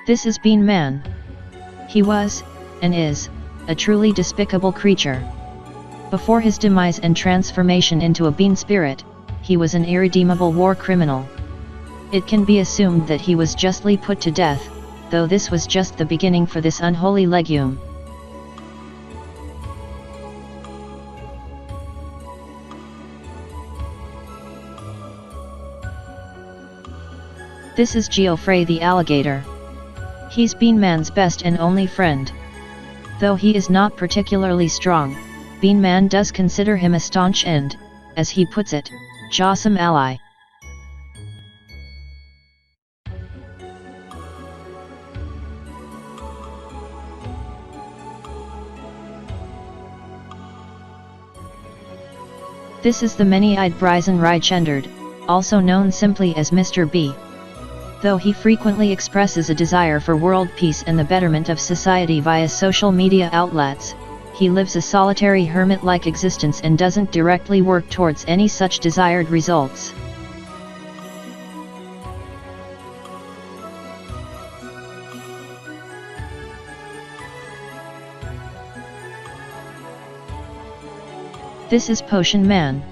This is Bean Man. He was, and is, a truly despicable creature. Before his demise and transformation into a bean spirit, he was an irredeemable war criminal. It can be assumed that he was justly put to death, though this was just the beginning for this unholy legume. This is Geoffrey the alligator. He's Bean Man's best and only friend. Though he is not particularly strong, Bean Man does consider him a staunch and, as he puts it, jawsome ally. This is the many-eyed Bryson Rychendard, also known simply as Mr. B. Though he frequently expresses a desire for world peace and the betterment of society via social media outlets, he lives a solitary hermit-like existence and doesn't directly work towards any such desired results. This is Potion Man.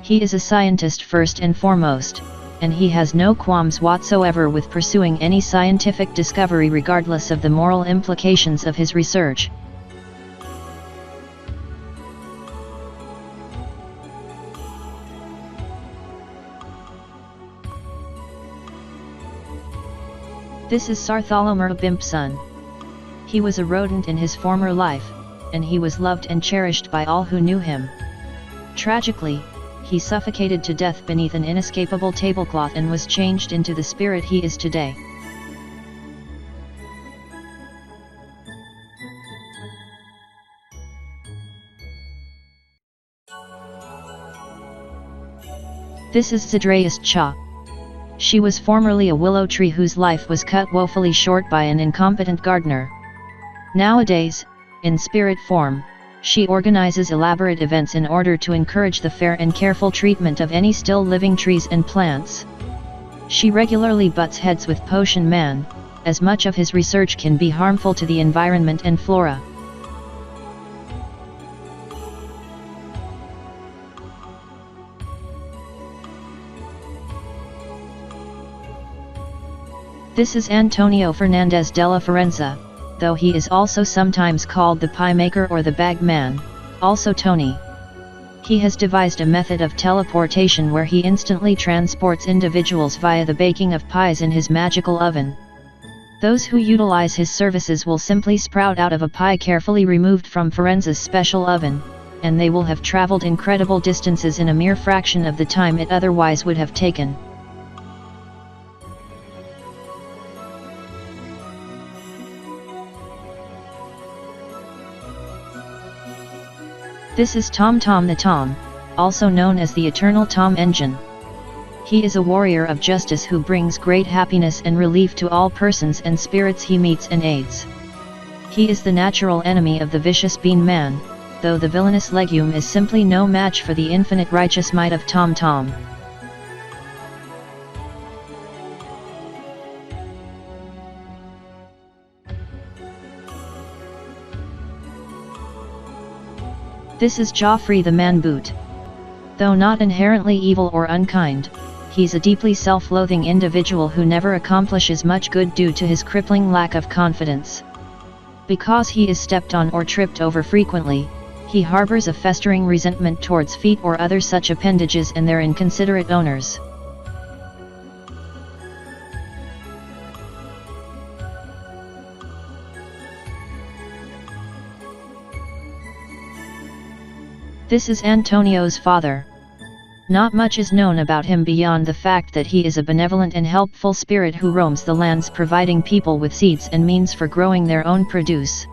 He is a scientist first and foremost, and he has no qualms whatsoever with pursuing any scientific discovery regardless of the moral implications of his research. This is Sartholomer Bimpson. He was a rodent in his former life, and he was loved and cherished by all who knew him. Tragically, he suffocated to death beneath an inescapable tablecloth and was changed into the spirit he is today. This is Zidreus Cha. She was formerly a willow tree whose life was cut woefully short by an incompetent gardener. Nowadays, in spirit form, she organizes elaborate events in order to encourage the fair and careful treatment of any still living trees and plants. She regularly butts heads with Potion Man, as much of his research can be harmful to the environment and flora. This is Antonio Fernandez de la Forenza, though he is also sometimes called the Pie Maker or the Bag Man, also Tony. He has devised a method of teleportation where he instantly transports individuals via the baking of pies in his magical oven. Those who utilize his services will simply sprout out of a pie carefully removed from Forenza's special oven, and they will have traveled incredible distances in a mere fraction of the time it otherwise would have taken. This is Tom Tom the Tom, also known as the Eternal Tom Engine. He is a warrior of justice who brings great happiness and relief to all persons and spirits he meets and aids. He is the natural enemy of the vicious Bean Man, though the villainous legume is simply no match for the infinite righteous might of Tom Tom. This is Joffrey the Man-Boot. Though not inherently evil or unkind, he's a deeply self-loathing individual who never accomplishes much good due to his crippling lack of confidence. Because he is stepped on or tripped over frequently, he harbors a festering resentment towards feet or other such appendages and their inconsiderate owners. This is Antonio's father. Not much is known about him beyond the fact that he is a benevolent and helpful spirit who roams the lands providing people with seeds and means for growing their own produce.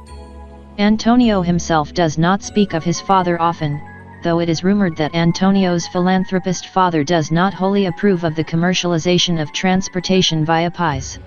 Antonio himself does not speak of his father often, though it is rumored that Antonio's philanthropist father does not wholly approve of the commercialization of transportation via pies.